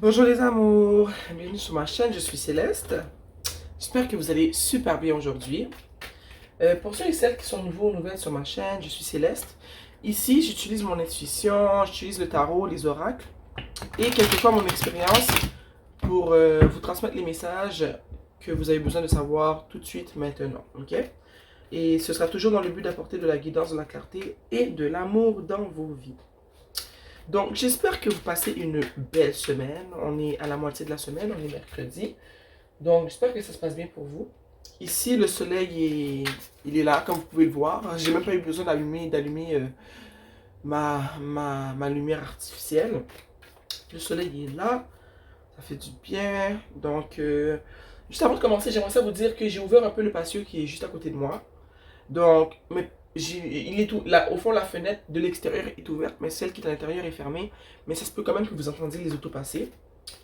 Bonjour les amours, bienvenue sur ma chaîne, je suis Céleste. J'espère que vous allez super bien aujourd'hui. Pour ceux et celles qui sont nouveaux ou nouvelles sur ma chaîne, je suis Céleste. Ici, j'utilise mon intuition, j'utilise le tarot, les oracles et quelquefois mon expérience pour vous transmettre les messages que vous avez besoin de savoir tout de suite maintenant, ok? Et ce sera toujours dans le but d'apporter de la guidance, de la clarté et de l'amour dans vos vies. Donc, j'espère que vous passez une belle semaine. On est à la moitié de la semaine, on est mercredi. Donc, j'espère que ça se passe bien pour vous. Ici, le soleil il est là, comme vous pouvez le voir. J'ai même pas eu besoin d'allumer ma lumière artificielle. Le soleil est là, ça fait du bien. Donc, juste avant de commencer, j'aimerais ça vous dire que j'ai ouvert un peu le patio qui est juste à côté de moi. Donc, il est tout, là, au fond, la fenêtre de l'extérieur est ouverte, mais celle qui est à l'intérieur est fermée. Mais ça se peut quand même que vous entendiez les autos passer.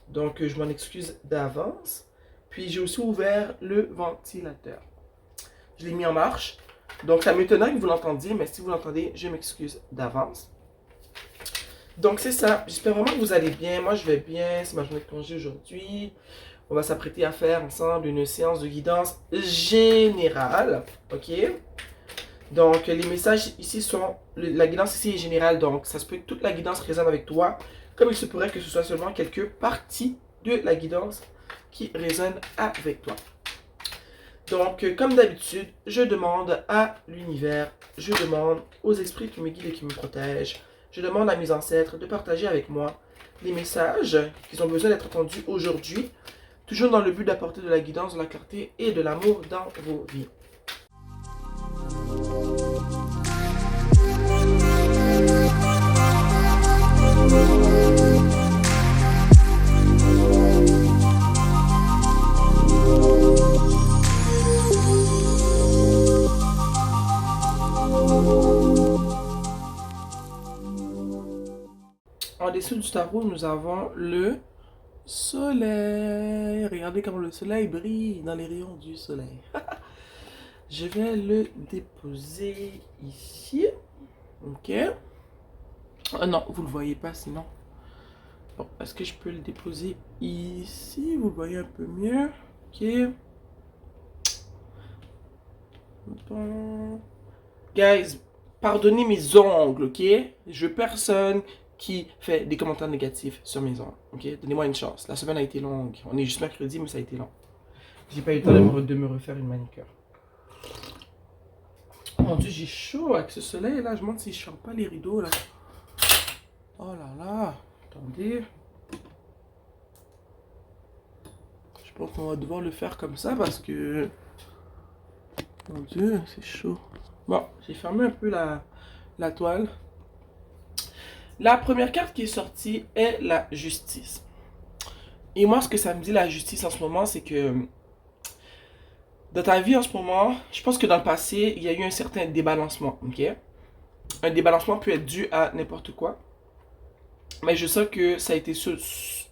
Donc, je m'en excuse d'avance. Puis, j'ai aussi ouvert le ventilateur. Je l'ai mis en marche. Donc, ça m'étonnerait que vous l'entendiez, mais si vous l'entendez, je m'excuse d'avance. Donc, c'est ça. J'espère vraiment que vous allez bien. Moi, je vais bien. C'est ma journée de congé aujourd'hui. On va s'apprêter à faire ensemble une séance de guidance générale. OK? Donc, les messages ici sont... La guidance ici est générale, donc ça se peut que toute la guidance résonne avec toi, comme il se pourrait que ce soit seulement quelques parties de la guidance qui résonnent avec toi. Donc, comme d'habitude, je demande à l'univers, je demande aux esprits qui me guident et qui me protègent, je demande à mes ancêtres de partager avec moi les messages qui ont besoin d'être entendus aujourd'hui, toujours dans le but d'apporter de la guidance, de la clarté et de l'amour dans vos vies. En dessous du tarot, nous avons le soleil. Regardez comment le soleil brille dans les rayons du soleil. Je vais le déposer ici. Ok. Ah non, vous ne le voyez pas sinon. Bon, est-ce que je peux le déposer ici? Vous le voyez un peu mieux. Ok. Bon. Guys, pardonnez mes ongles, ok? Je veux personne qui fait des commentaires négatifs sur mes ongles, ok? Donnez-moi une chance. La semaine a été longue. On est juste mercredi, mais ça a été long. J'ai pas eu le temps de me refaire une manicure. Oh mon dieu, j'ai chaud avec ce soleil là. Je me demande si je ferme pas les rideaux là. Oh là là. Attendez. Je pense qu'on va devoir le faire comme ça parce que... Mon dieu, c'est chaud. Bon, j'ai fermé un peu la toile. La première carte qui est sortie est la justice. Et moi, ce que ça me dit la justice en ce moment, c'est que dans ta vie en ce moment, je pense que dans le passé, il y a eu un certain débalancement, ok? Un débalancement peut être dû à n'importe quoi. Mais je sens que ça a été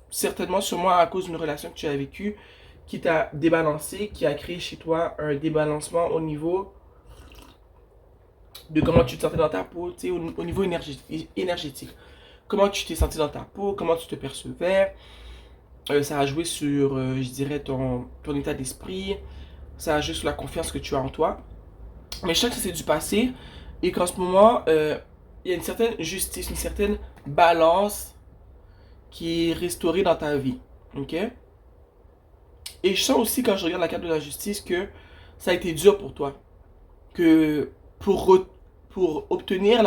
certainement sûrement à cause d'une relation que tu as vécue qui t'a débalancé, qui a créé chez toi un débalancement au niveau de comment tu te sentais dans ta peau, au niveau énergétique. Comment tu t'es senti dans ta peau, comment tu te percevais. Ça a joué sur, je dirais, ton état d'esprit. Ça a joué sur la confiance que tu as en toi. Mais je sens que c'est du passé et qu'en ce moment, il y a une certaine justice, une certaine balance qui est restaurée dans ta vie. Ok? Et je sens aussi, quand je regarde la carte de la justice, que ça a été dur pour toi. Que pour obtenir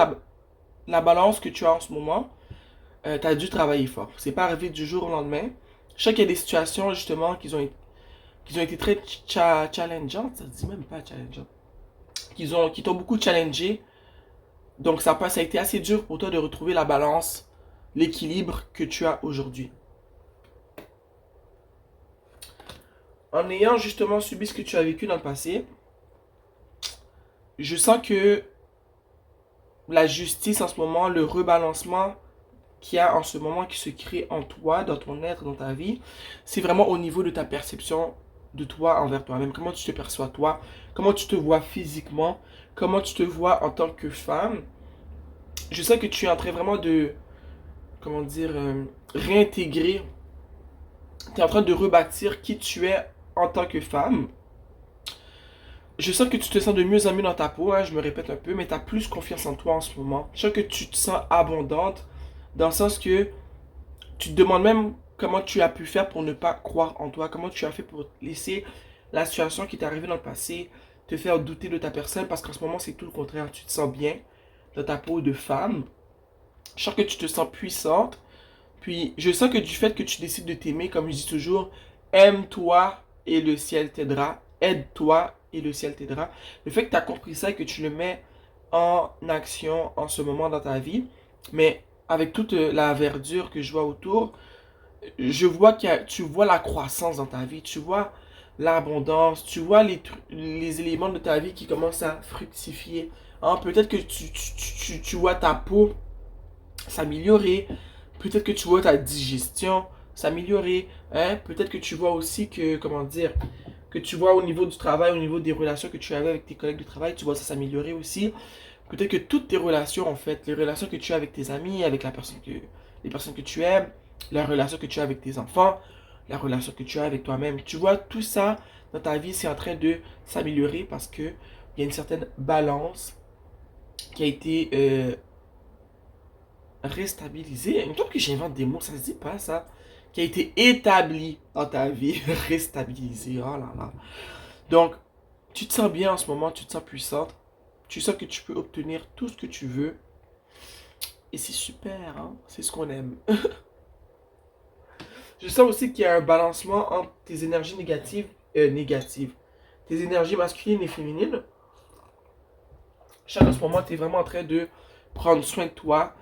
la balance que tu as en ce moment, tu as dû travailler fort. C'est pas arrivé du jour au lendemain. Je sais qu'il y a des situations, justement, qui ont été très challengeantes. Ça se dit même pas challengeantes. Qui t'ont beaucoup challengé. Donc, ça a été assez dur pour toi de retrouver la balance, l'équilibre que tu as aujourd'hui. En ayant justement subi ce que tu as vécu dans le passé, je sens que la justice en ce moment, le rebalancement qu'il y a en ce moment qui se crée en toi, dans ton être, dans ta vie, c'est vraiment au niveau de ta perception de toi envers toi-même. Comment tu te perçois toi, comment tu te vois physiquement, comment tu te vois en tant que femme. Je sens que tu es en train vraiment de, comment dire, réintégrer Tu es en train de rebâtir qui tu es en tant que femme. Je sens que tu te sens de mieux en mieux dans ta peau, hein, je me répète un peu, mais tu as plus confiance en toi en ce moment. Je sens que tu te sens abondante, dans le sens que tu te demandes même comment tu as pu faire pour ne pas croire en toi, comment tu as fait pour laisser la situation qui t'est arrivée dans le passé te faire douter de ta personne, parce qu'en ce moment c'est tout le contraire, tu te sens bien dans ta peau de femme. Je sens que tu te sens puissante, puis je sens que du fait que tu décides de t'aimer, comme je dis toujours, aime-toi et le ciel t'aidera. Aide-toi et le ciel t'aidera. Le fait que tu as compris ça et que tu le mets en action en ce moment dans ta vie, mais avec toute la verdure que je vois autour, je vois tu vois la croissance dans ta vie, tu vois l'abondance, tu vois les éléments de ta vie qui commencent à fructifier. Hein, peut-être que tu vois ta peau s'améliorer. Peut-être que tu vois ta digestion s'améliorer. Hein? Peut-être que tu vois aussi que, comment dire, que tu vois au niveau du travail, au niveau des relations que tu avais avec tes collègues de travail, tu vois ça s'améliorer aussi. Peut-être que toutes tes relations, en fait, les relations que tu as avec tes amis, avec les personnes que tu aimes, la relation que tu as avec tes enfants, la relation que tu as avec toi-même, tu vois, tout ça dans ta vie, c'est en train de s'améliorer parce que il y a une certaine balance qui a été restabilisée. Il me semble que j'invente des mots, ça se dit pas ça. Qui a été établi dans ta vie, restabilisé. Oh là là. Donc, tu te sens bien en ce moment, tu te sens puissante. Tu sens que tu peux obtenir tout ce que tu veux. Et c'est super, hein? C'est ce qu'on aime. Je sens aussi qu'il y a un balancement entre tes énergies négatives. Tes énergies masculines et féminines. Je sens qu'en ce moment, tu es vraiment en train de prendre soin de toi.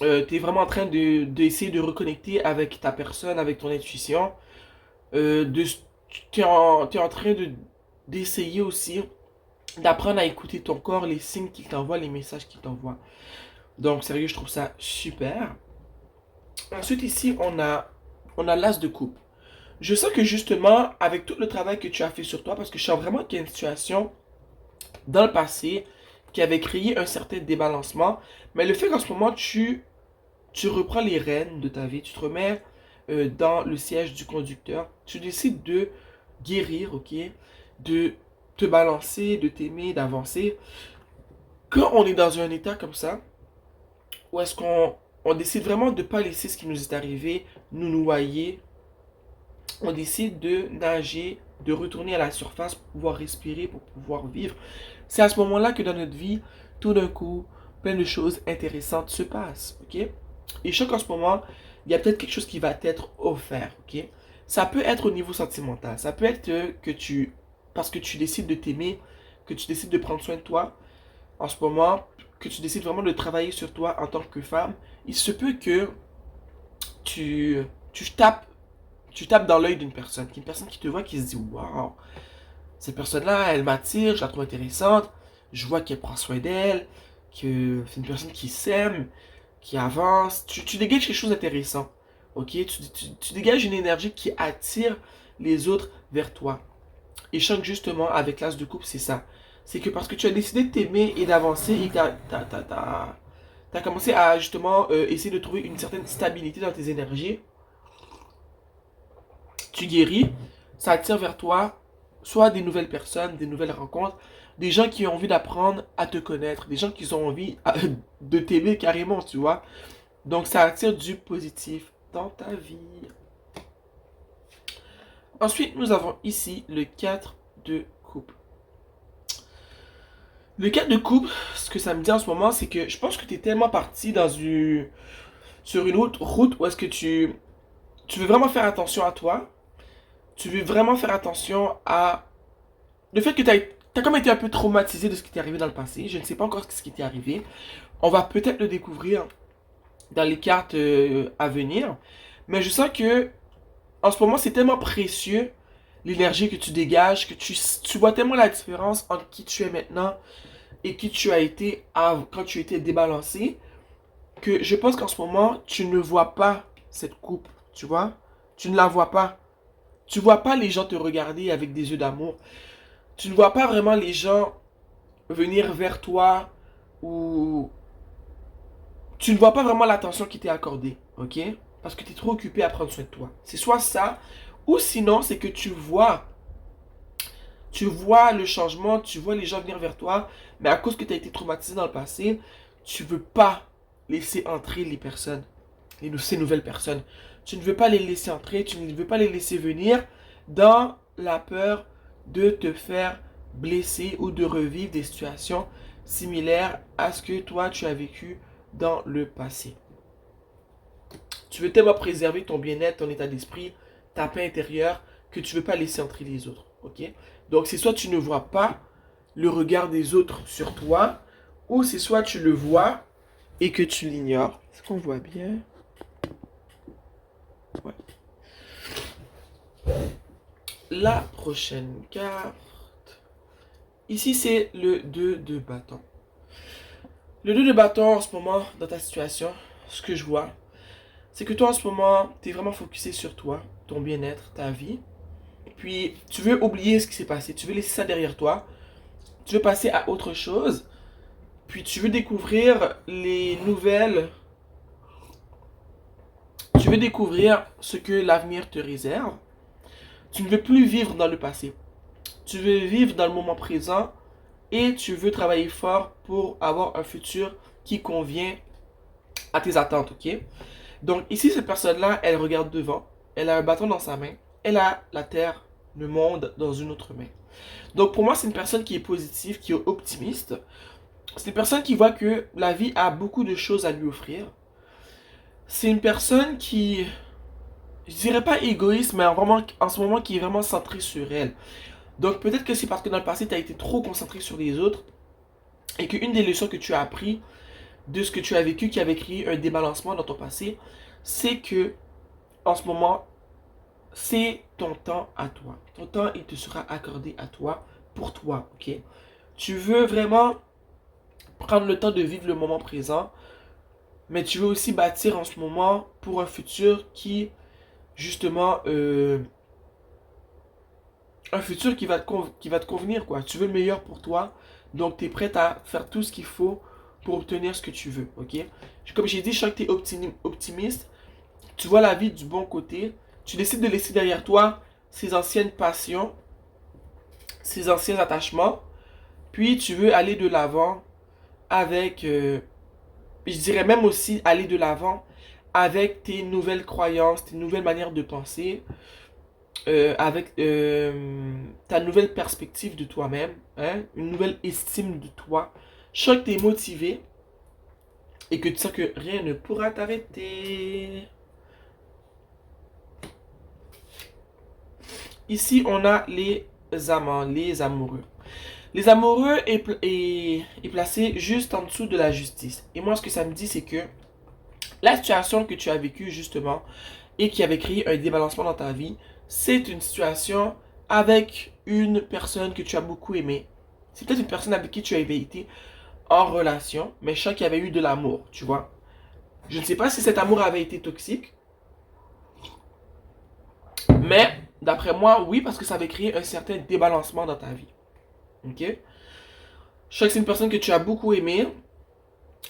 Tu es vraiment en train d'essayer de reconnecter avec ta personne, avec ton intuition. Tu es en train d'essayer aussi d'apprendre à écouter ton corps, les signes qu'il t'envoie, les messages qu'il t'envoie. Donc, sérieux, je trouve ça super. Ensuite, ici, on a l'as de coupe. Je sens que justement, avec tout le travail que tu as fait sur toi, parce que je sens vraiment qu'il y a une situation dans le passé qui avait créé un certain débalancement, mais le fait qu'en ce moment, tu reprends les rênes de ta vie, tu te remets dans le siège du conducteur, tu décides de guérir, ok, de te balancer, de t'aimer, d'avancer. Quand on est dans un état comme ça, où est-ce qu'on décide vraiment de ne pas laisser ce qui nous est arrivé nous noyer, on décide de nager, de retourner à la surface pour pouvoir respirer, pour pouvoir vivre. C'est à ce moment-là que dans notre vie, tout d'un coup, plein de choses intéressantes se passent, ok? Et je sais qu'en ce moment, il y a peut-être quelque chose qui va t'être offert, ok? Ça peut être au niveau sentimental, ça peut être parce que tu décides de t'aimer, que tu décides de prendre soin de toi, en ce moment, que tu décides vraiment de travailler sur toi en tant que femme, il se peut que tu, tu tapes, tu tapes dans l'œil d'une personne, une personne qui te voit, qui se dit, waouh, cette personne-là, elle m'attire, je la trouve intéressante, je vois qu'elle prend soin d'elle, que c'est une personne qui s'aime, qui avance, tu dégages quelque chose d'intéressant, ok? Tu dégages une énergie qui attire les autres vers toi. Et je sens que justement, avec l'as de coupe, c'est ça. C'est que parce que tu as décidé de t'aimer et d'avancer et que t'as commencé à justement essayer de trouver une certaine stabilité dans tes énergies, tu guéris, ça attire vers toi soit des nouvelles personnes, des nouvelles rencontres, des gens qui ont envie d'apprendre à te connaître, des gens qui ont envie de t'aimer carrément, tu vois. Donc ça attire du positif dans ta vie. Ensuite, nous avons ici le 4 de coupe. Le 4 de coupe, ce que ça me dit en ce moment, c'est que je pense que tu es tellement parti sur une autre route où est-ce que tu veux vraiment faire attention à toi. Tu veux vraiment faire attention à le fait que tu as comme été un peu traumatisé de ce qui t'est arrivé dans le passé. Je ne sais pas encore ce qui t'est arrivé. On va peut-être le découvrir dans les cartes à venir. Mais je sens que en ce moment, c'est tellement précieux l'énergie que tu dégages, que tu vois tellement la différence entre qui tu es maintenant et qui tu as été quand tu étais débalancé, que je pense qu'en ce moment, tu ne vois pas cette coupe, tu vois? Tu ne la vois pas. Tu vois pas les gens te regarder avec des yeux d'amour. Tu ne vois pas vraiment les gens venir vers toi ou tu ne vois pas vraiment l'attention qui t'est accordée, ok? parce que tu es trop occupé à prendre soin de toi. C'est soit ça, ou sinon c'est que tu vois le changement, tu vois les gens venir vers toi, mais à cause que tu as été traumatisé dans le passé, tu veux pas laisser entrer les personnes, ces nouvelles personnes. Tu ne veux pas les laisser entrer, tu ne veux pas les laisser venir dans la peur de te faire blesser ou de revivre des situations similaires à ce que toi tu as vécu dans le passé. Tu veux tellement préserver ton bien-être, ton état d'esprit, ta paix intérieure, que tu ne veux pas laisser entrer les autres. Ok? Donc c'est soit tu ne vois pas le regard des autres sur toi, ou c'est soit tu le vois et que tu l'ignores. Est-ce qu'on voit bien? Ouais. La prochaine carte. Ici, c'est le 2 de bâton. Le 2 de bâton, en ce moment, dans ta situation, ce que je vois, c'est que toi, en ce moment, tu es vraiment focusé sur toi, ton bien-être, ta vie. Puis, tu veux oublier ce qui s'est passé. Tu veux laisser ça derrière toi. Tu veux passer à autre chose. Puis, tu veux découvrir les nouvelles. Tu veux découvrir ce que l'avenir te réserve. Tu ne veux plus vivre dans le passé. Tu veux vivre dans le moment présent et tu veux travailler fort pour avoir un futur qui convient à tes attentes, ok? Donc ici, cette personne-là, elle regarde devant, elle a un bâton dans sa main, elle a la terre, le monde dans une autre main. Donc pour moi, c'est une personne qui est positive, qui est optimiste. C'est une personne qui voit que la vie a beaucoup de choses à lui offrir. C'est une personne qui, je dirais pas égoïste, mais vraiment, en ce moment, qui est vraiment centrée sur elle. Donc peut-être que c'est parce que dans le passé, tu as été trop concentré sur les autres et qu'une des leçons que tu as appris de ce que tu as vécu qui avait créé un débalancement dans ton passé, c'est que en ce moment, c'est ton temps à toi. Ton temps, il te sera accordé à toi, pour toi, ok? Tu veux vraiment prendre le temps de vivre le moment présent, mais tu veux aussi bâtir en ce moment pour un futur qui, justement, un futur qui va te convenir, quoi. Tu veux le meilleur pour toi, donc tu es prêt à faire tout ce qu'il faut pour obtenir ce que tu veux, ok? Comme j'ai dit, je sens que tu es optimiste, tu vois la vie du bon côté, tu décides de laisser derrière toi ces anciennes passions, ces anciens attachements, puis tu veux aller de l'avant avec, je dirais même aussi aller de l'avant avec tes nouvelles croyances, tes nouvelles manières de penser, avec ta nouvelle perspective de toi-même, hein, une nouvelle estime de toi. Je sens que tu es motivé et que tu sens que rien ne pourra t'arrêter. Ici, on a les amants, les amoureux. Les amoureux est placé juste en dessous de la justice. Et moi, ce que ça me dit, c'est que la situation que tu as vécue justement et qui avait créé un débalancement dans ta vie, c'est une situation avec une personne que tu as beaucoup aimée. C'est peut-être une personne avec qui tu avais été en relation, mais je sens qu'il y avait eu de l'amour, tu vois. Je ne sais pas si cet amour avait été toxique, mais d'après moi, oui, parce que ça avait créé un certain débalancement dans ta vie. Ok? Je sais que c'est une personne que tu as beaucoup aimée,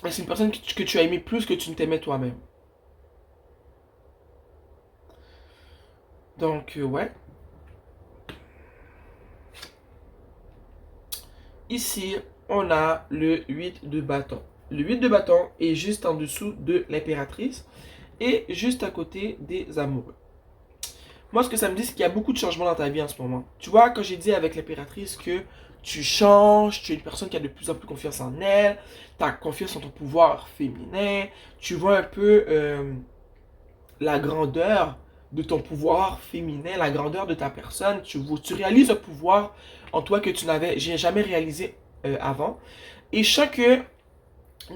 mais c'est une personne que tu as aimée plus que tu ne t'aimais toi-même. Donc, ouais. Ici, on a le 8 de bâton. Le 8 de bâton est juste en dessous de l'impératrice et juste à côté des amoureux. Moi, ce que ça me dit, c'est qu'il y a beaucoup de changements dans ta vie en ce moment. Tu vois, quand j'ai dit avec l'impératrice que tu changes, tu es une personne qui a de plus en plus confiance en elle, tu as confiance en ton pouvoir féminin, tu vois un peu la grandeur de ton pouvoir féminin, la grandeur de ta personne, tu réalises un pouvoir en toi que tu n'avais jamais réalisé avant. Et je sens que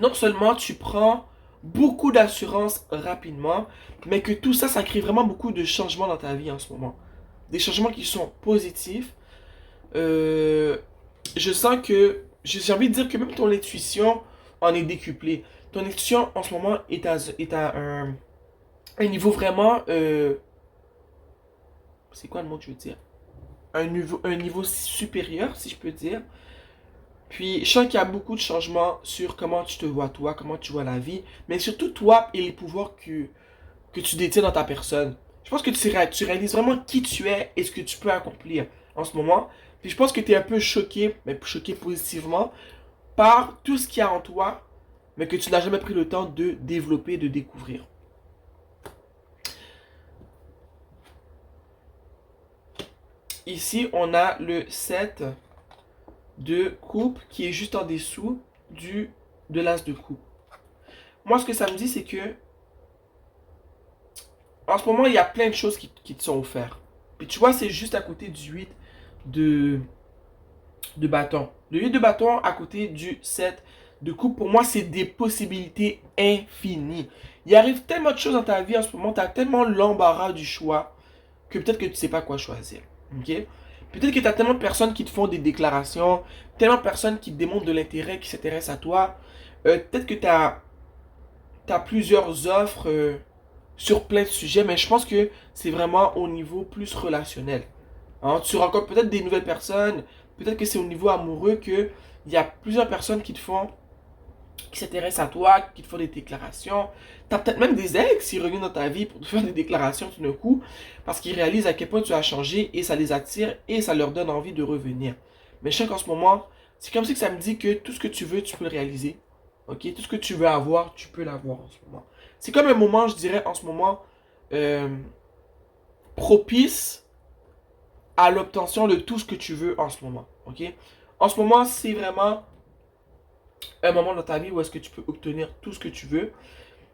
non seulement tu prends beaucoup d'assurance rapidement, mais que tout ça, ça crée vraiment beaucoup de changements dans ta vie en ce moment. Des changements qui sont positifs. Euh, je sens que, j'ai envie de dire que même ton intuition en est décuplée. Ton intuition en ce moment est à un niveau vraiment... c'est quoi le mot que je veux dire? Un niveau supérieur, si je peux dire. Puis, je sens qu'il y a beaucoup de changements sur comment tu te vois toi, comment tu vois la vie, mais surtout toi et les pouvoirs que que tu détiens dans ta personne. Je pense que tu réalises vraiment qui tu es et ce que tu peux accomplir en ce moment. Puis je pense que tu es un peu choqué, mais choqué positivement, par tout ce qu'il y a en toi, mais que tu n'as jamais pris le temps de développer, de découvrir. Ici, on a le 7 de coupe qui est juste en dessous de l'as de coupe. Moi, ce que ça me dit, c'est que en ce moment, il y a plein de choses qui te sont offertes. Puis tu vois, c'est juste à côté du 8 de, de bâton. Le 8 de bâton à côté du 7 de coupe, pour moi, c'est des possibilités infinies. Il arrive tellement de choses dans ta vie en ce moment, tu as tellement l'embarras du choix que peut-être que tu ne sais pas quoi choisir. Ok? Peut-être que tu as tellement de personnes qui te font des déclarations, tellement de personnes qui te démontrent de l'intérêt, qui s'intéressent à toi. Peut-être que tu as plusieurs offres sur plein de sujets, mais je pense que c'est vraiment au niveau plus relationnel. Hein, tu rencontres peut-être des nouvelles personnes, peut-être que c'est au niveau amoureux que il y a plusieurs personnes qui s'intéressent à toi, qui te font des déclarations. Tu as peut-être même des ex qui reviennent dans ta vie pour te faire des déclarations tout d'un coup, parce qu'ils réalisent à quel point tu as changé et ça les attire et ça leur donne envie de revenir. Mais je sais qu'en ce moment, c'est comme si que ça me dit que tout ce que tu veux, tu peux le réaliser. Ok, tout ce que tu veux avoir, tu peux l'avoir en ce moment. C'est comme un moment, je dirais, en ce moment, euh, propice à l'obtention de tout ce que tu veux en ce moment. Ok? En ce moment, c'est vraiment un moment dans ta vie où est-ce que tu peux obtenir tout ce que tu veux.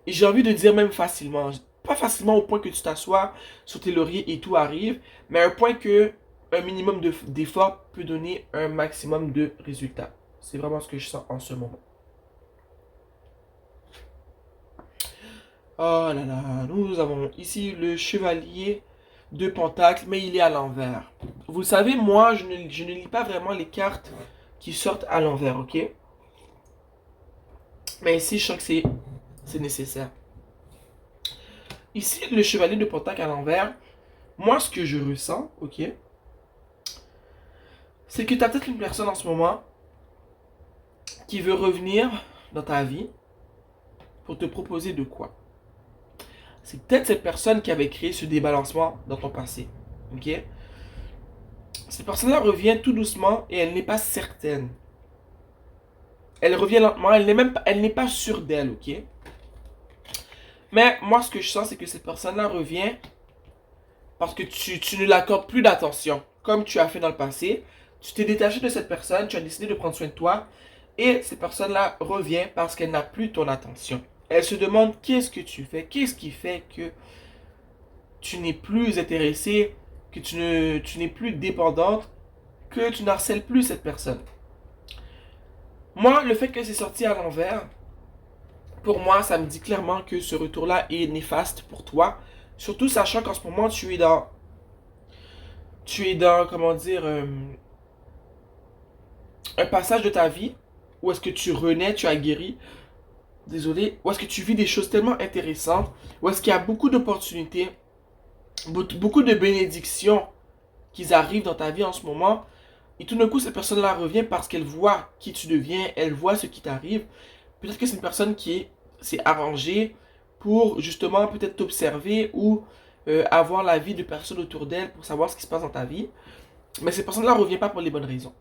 Et j'ai envie de dire même facilement. Pas facilement au point que tu t'assois sur tes lauriers et tout arrive, mais à un point que un minimum d'effort peut donner un maximum de résultats. C'est vraiment ce que je sens en ce moment. Oh là là, nous avons ici le chevalier de Pentacle, mais il est à l'envers. Vous savez, moi, je ne lis pas vraiment les cartes qui sortent à l'envers, ok? Mais ici, je sens que c'est nécessaire. Ici, le chevalier de Pentacle à l'envers, moi, ce que je ressens, ok? C'est que tu as peut-être une personne en ce moment qui veut revenir dans ta vie pour te proposer de quoi? C'est peut-être cette personne qui avait créé ce débalancement dans ton passé, ok? Cette personne-là revient tout doucement et elle n'est pas certaine. Elle revient lentement, elle n'est pas sûre d'elle, ok? Mais moi, ce que je sens, c'est que cette personne-là revient parce que tu ne l'accordes plus d'attention, comme tu as fait dans le passé. Tu t'es détaché de cette personne, tu as décidé de prendre soin de toi, et cette personne-là revient parce qu'elle n'a plus ton attention. Elle se demande qu'est-ce que tu fais, qu'est-ce qui fait que tu n'es plus intéressé, que tu n'es plus dépendante, que tu n'harcèles plus cette personne. Moi, le fait que c'est sorti à l'envers, pour moi, ça me dit clairement que ce retour-là est néfaste pour toi. Surtout sachant qu'en ce moment, comment dire, un passage de ta vie où est-ce que tu renais, tu as guéri, désolé, où est-ce que tu vis des choses tellement intéressantes, où est-ce qu'il y a beaucoup d'opportunités, beaucoup de bénédictions qui arrivent dans ta vie en ce moment. Et tout d'un coup, cette personne-là revient parce qu'elle voit qui tu deviens, elle voit ce qui t'arrive. Peut-être que c'est une personne qui s'est arrangée pour justement peut-être t'observer ou avoir la vie de personnes autour d'elle pour savoir ce qui se passe dans ta vie. Mais cette personne-là ne revient pas pour les bonnes raisons.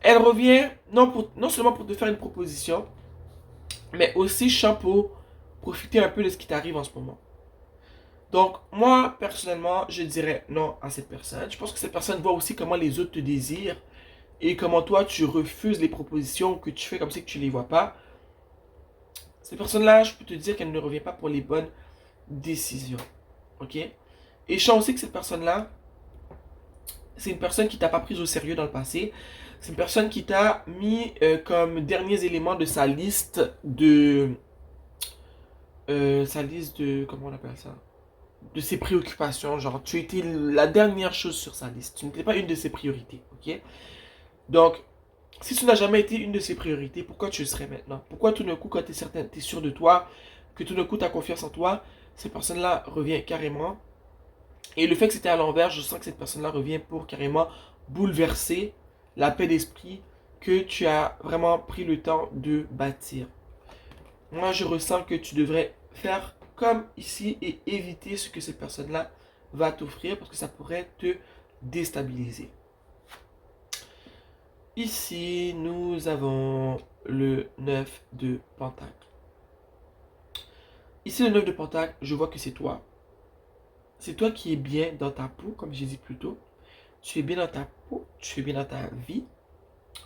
Elle revient non seulement pour te faire une proposition, mais aussi, je sens, pour profiter un peu de ce qui t'arrive en ce moment. Donc, moi, personnellement, je dirais non à cette personne. Je pense que cette personne voit aussi comment les autres te désirent et comment toi, tu refuses les propositions que tu fais comme si tu ne les vois pas. Cette personne-là, je peux te dire qu'elle ne revient pas pour les bonnes décisions. Ok? Et je sens aussi que cette personne-là, c'est une personne qui t'a pas prise au sérieux dans le passé. C'est une personne qui t'a mis comme derniers éléments de sa liste de... Comment on appelle ça? De ses préoccupations. Genre, tu étais la dernière chose sur sa liste. Tu n'étais pas une de ses priorités. Ok? Donc, si tu n'as jamais été une de ses priorités, pourquoi tu le serais maintenant? Pourquoi tout d'un coup, quand tu es sûr de toi, que tout d'un coup tu as confiance en toi, cette personne-là revient carrément. Et le fait que c'était à l'envers, je sens que cette personne-là revient pour carrément bouleverser la paix d'esprit que tu as vraiment pris le temps de bâtir. Moi, je ressens que tu devrais faire comme ici et éviter ce que cette personne-là va t'offrir parce que ça pourrait te déstabiliser. Ici, nous avons le 9 de Pentacle. Ici, le 9 de Pentacle, je vois que c'est toi. C'est toi qui es bien dans ta peau, comme j'ai dit plus tôt. Tu es bien dans ta peau, tu es bien dans ta vie.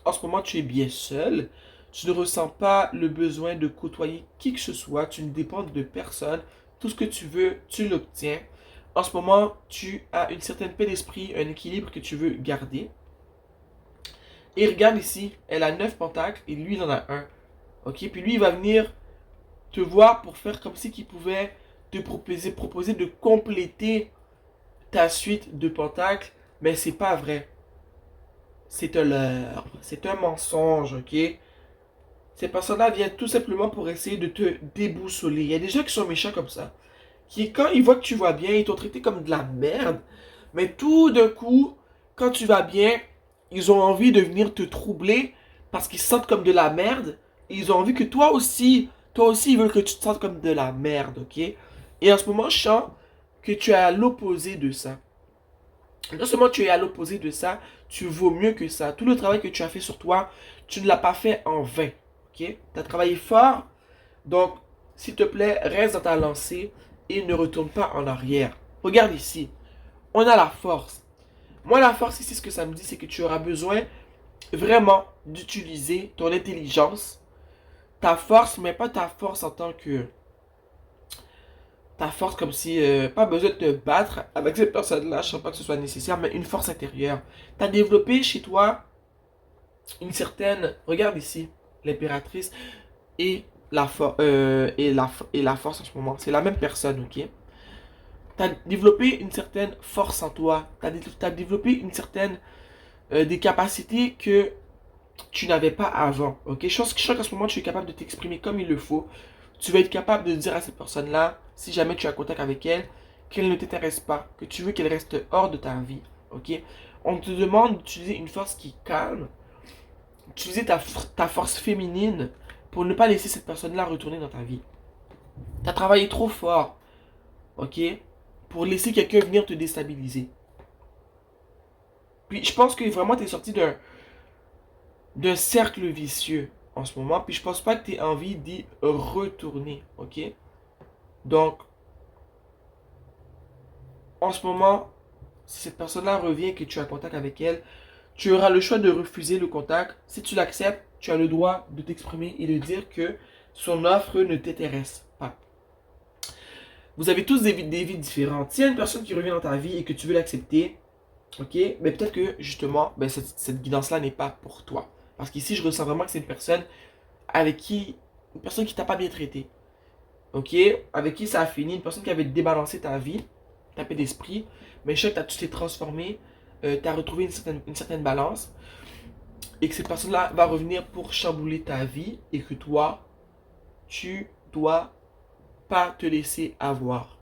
En ce moment, tu es bien seul. Tu ne ressens pas le besoin de côtoyer qui que ce soit. Tu ne dépends de personne. Tout ce que tu veux, tu l'obtiens. En ce moment, tu as une certaine paix d'esprit, un équilibre que tu veux garder. Et regarde ici, elle a 9 pentacles et lui, il en a un. Ok, puis lui, il va venir te voir pour faire comme si qu'il pouvait te proposer de compléter ta suite de pentacles. Mais c'est pas vrai. C'est un leurre. C'est un mensonge, ok? Ces personnes-là viennent tout simplement pour essayer de te déboussoler. Il y a des gens qui sont méchants comme ça. Qui, quand ils voient que tu vas bien, ils t'ont traité comme de la merde. Mais tout d'un coup, quand tu vas bien, ils ont envie de venir te troubler parce qu'ils se sentent comme de la merde. Et ils ont envie que toi aussi, ils veulent que tu te sentes comme de la merde, ok? Et en ce moment, je sens que tu es à l'opposé de ça. Non seulement tu es à l'opposé de ça, tu vaux mieux que ça. Tout le travail que tu as fait sur toi, tu ne l'as pas fait en vain. Ok? Tu as travaillé fort, donc s'il te plaît, reste dans ta lancée et ne retourne pas en arrière. Regarde ici, on a la force. Moi, la force ici, ce que ça me dit, c'est que tu auras besoin vraiment d'utiliser ton intelligence, ta force, mais pas ta force en tant que ta force comme si, pas besoin de te battre avec cette personne-là, je ne sens pas que ce soit nécessaire, mais une force intérieure. Tu as développé chez toi une certaine, regarde ici, l'impératrice et et la force en ce moment. C'est la même personne, ok? Tu as développé une certaine force en toi. Tu as développé une certaine, des capacités que tu n'avais pas avant, ok? Je sens qu'en ce moment, tu es capable de t'exprimer comme il le faut. Tu vas être capable de dire à cette personne-là, si jamais tu as contact avec elle, qu'elle ne t'intéresse pas, que tu veux qu'elle reste hors de ta vie, ok? On te demande d'utiliser une force qui calme, utiliser ta force féminine pour ne pas laisser cette personne-là retourner dans ta vie. Tu as travaillé trop fort, ok? Pour laisser quelqu'un venir te déstabiliser. Puis je pense que vraiment tu es sorti d'un cercle vicieux en ce moment, puis je pense pas que tu aies envie d'y retourner, ok? Donc, en ce moment, si cette personne-là revient et que tu as contact avec elle, tu auras le choix de refuser le contact. Si tu l'acceptes, tu as le droit de t'exprimer et de dire que son offre ne t'intéresse pas. Vous avez tous des vies différentes. S'il y a une personne qui revient dans ta vie et que tu veux l'accepter, ok, mais peut-être que justement, cette guidance-là n'est pas pour toi. Parce qu'ici, je ressens vraiment que c'est une personne qui t'a pas bien traité. Ok, avec qui ça a fini, une personne qui avait débalancé ta vie, ta paix d'esprit, mais je sais que tu t'es transformé, tu as retrouvé une certaine balance, et que cette personne-là va revenir pour chambouler ta vie, et que toi, tu dois pas te laisser avoir.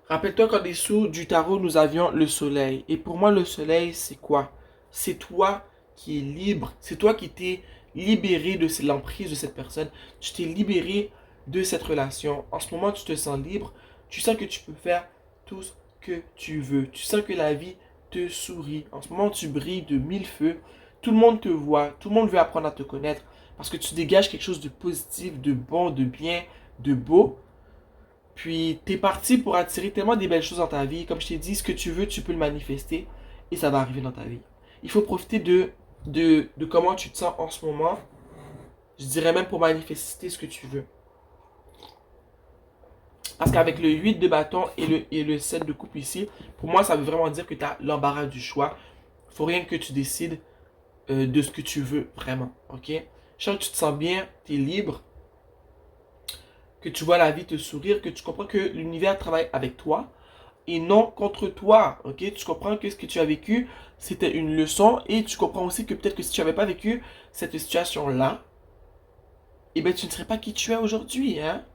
Rappelle-toi qu'en dessous du tarot, nous avions le soleil. Et pour moi, le soleil, c'est quoi? C'est toi qui es libre. C'est toi qui t'es libéré de l'emprise de cette personne. Tu t'es libéré de cette relation. En ce moment, tu te sens libre. Tu sens que tu peux faire tout ce que tu veux. Tu sens que la vie te sourit. En ce moment, tu brilles de mille feux. Tout le monde te voit. Tout le monde veut apprendre à te connaître. Parce que tu dégages quelque chose de positif, de bon, de bien, de beau. Puis, t'es parti pour attirer tellement des belles choses dans ta vie. Comme je t'ai dit, ce que tu veux, tu peux le manifester. Et ça va arriver dans ta vie. Il faut profiter de comment tu te sens en ce moment. Je dirais même pour manifester ce que tu veux. Parce qu'avec le 8 de bâton et le 7 de coupe ici, pour moi, ça veut vraiment dire que tu as l'embarras du choix. Il faut rien que tu décides de ce que tu veux vraiment. Ok? Je sens que tu te sens bien, tu es libre, que tu vois la vie te sourire, que tu comprends que l'univers travaille avec toi et non contre toi. Ok? Tu comprends que ce que tu as vécu, c'était une leçon et tu comprends aussi que peut-être que si tu n'avais pas vécu cette situation-là, eh bien, tu ne serais pas qui tu es aujourd'hui. Hein?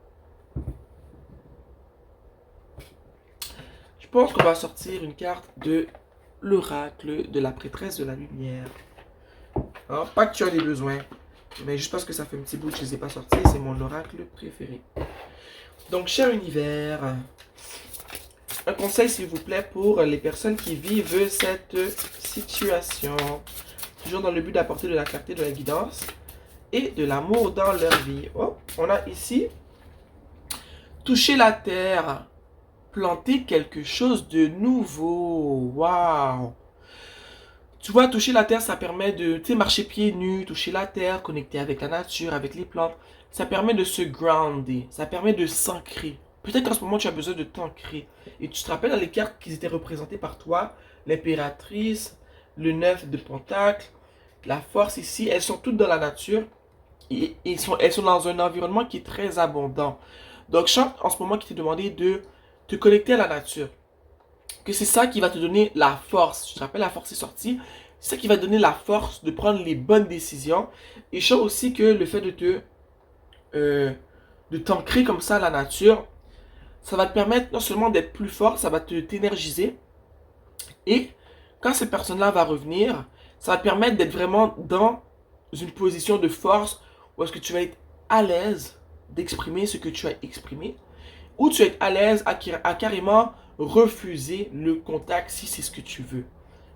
Je pense qu'on va sortir une carte de l'oracle de la prêtresse de la lumière. Hein? Pas que tu as des besoins, Mais juste parce que ça fait un petit bout que je ne les ai pas sortis, c'est mon oracle préféré. Donc, cher univers, un conseil s'il vous plaît pour les personnes qui vivent cette situation. Toujours dans le but d'apporter de la clarté, de la guidance et de l'amour dans leur vie. Oh, on a ici toucher la terre, planter quelque chose de nouveau. Waouh! Tu vois, toucher la terre, ça permet de, tu sais, marcher pieds nus, toucher la terre, connecter avec la nature, avec les plantes. Ça permet de se grounder, ça permet de s'ancrer. Peut-être qu'en ce moment, tu as besoin de t'ancrer. Et tu te rappelles dans les cartes qui étaient représentées par toi, l'impératrice, le 9 de Pentacle, la force ici, elles sont toutes dans la nature. Et elles sont dans un environnement qui est très abondant. Donc, je sens en ce moment qui t'est demandé de te connecter à la nature. Que c'est ça qui va te donner la force. Je te rappelle, la force est sortie. C'est ça qui va te donner la force de prendre les bonnes décisions. Et je sens aussi que le fait de t'ancrer comme ça à la nature, ça va te permettre non seulement d'être plus fort, ça va t'énergiser. Et quand cette personne-là va revenir, ça va te permettre d'être vraiment dans une position de force où est-ce que tu vas être à l'aise d'exprimer ce que tu as exprimé, ou tu vas être à l'aise à carrément refuser le contact si c'est ce que tu veux.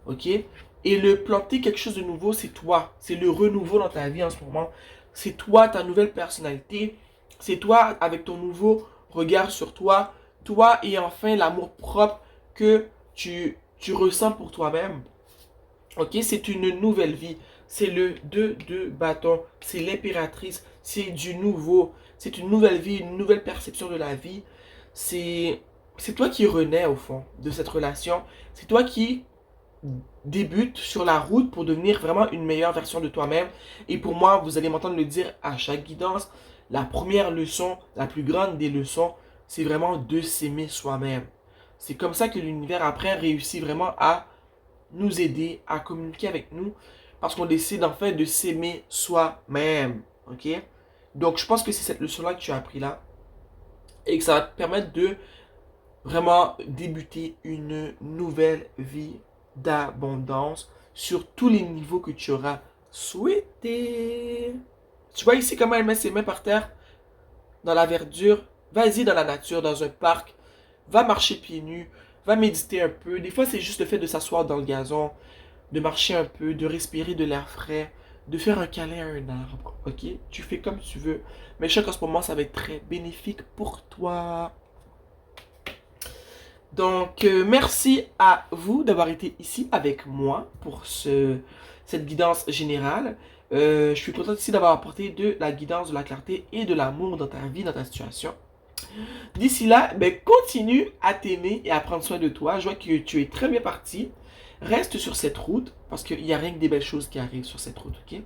Ok? Et le planter quelque chose de nouveau, c'est toi. C'est le renouveau dans ta vie en ce moment. C'est toi, ta nouvelle personnalité. C'est toi avec ton nouveau regard sur toi. Toi et enfin l'amour propre que tu ressens pour toi-même. Ok? C'est une nouvelle vie. C'est le 2 de bâton. C'est l'impératrice. C'est du nouveau. C'est une nouvelle vie, une nouvelle perception de la vie. C'est toi qui renais au fond de cette relation. C'est toi qui débute sur la route pour devenir vraiment une meilleure version de toi-même. Et pour moi, vous allez m'entendre le dire à chaque guidance, la première leçon, la plus grande des leçons, c'est vraiment de s'aimer soi-même. C'est comme ça que l'univers après réussit vraiment à nous aider, à communiquer avec nous, parce qu'on décide en fait de s'aimer soi-même. Ok? Donc je pense que c'est cette leçon-là que tu as appris là, et que ça va te permettre de vraiment débuter une nouvelle vie d'abondance sur tous les niveaux que tu auras souhaité. Tu vois ici comment elle met ses mains par terre dans la verdure. Vas-y dans la nature, dans un parc. Va marcher pieds nus. Va méditer un peu. Des fois, c'est juste le fait de s'asseoir dans le gazon, de marcher un peu, de respirer de l'air frais, de faire un câlin à un arbre. Ok? Tu fais comme tu veux. Mais je sais qu'en ce moment, ça va être très bénéfique pour toi. Donc, merci à vous d'avoir été ici avec moi pour cette guidance générale. Je suis content ici d'avoir apporté de la guidance, de la clarté et de l'amour dans ta vie, dans ta situation. D'ici là, ben, continue à t'aimer et à prendre soin de toi. Je vois que tu es très bien parti. Reste sur cette route parce qu'il n'y a rien que des belles choses qui arrivent sur cette route, ok?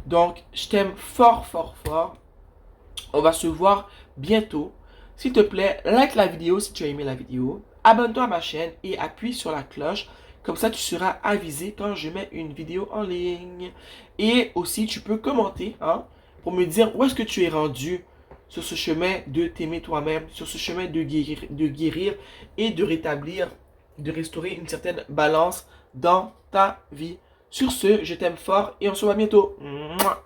Donc, je t'aime fort, fort, fort. On va se voir bientôt. S'il te plaît, like la vidéo si tu as aimé la vidéo. Abonne-toi à ma chaîne et appuie sur la cloche. Comme ça, tu seras avisé quand je mets une vidéo en ligne. Et aussi, tu peux commenter pour me dire où est-ce que tu es rendu sur ce chemin de t'aimer toi-même, sur ce chemin de guérir et de rétablir, de restaurer une certaine balance dans ta vie. Sur ce, je t'aime fort et on se voit bientôt. Mouah.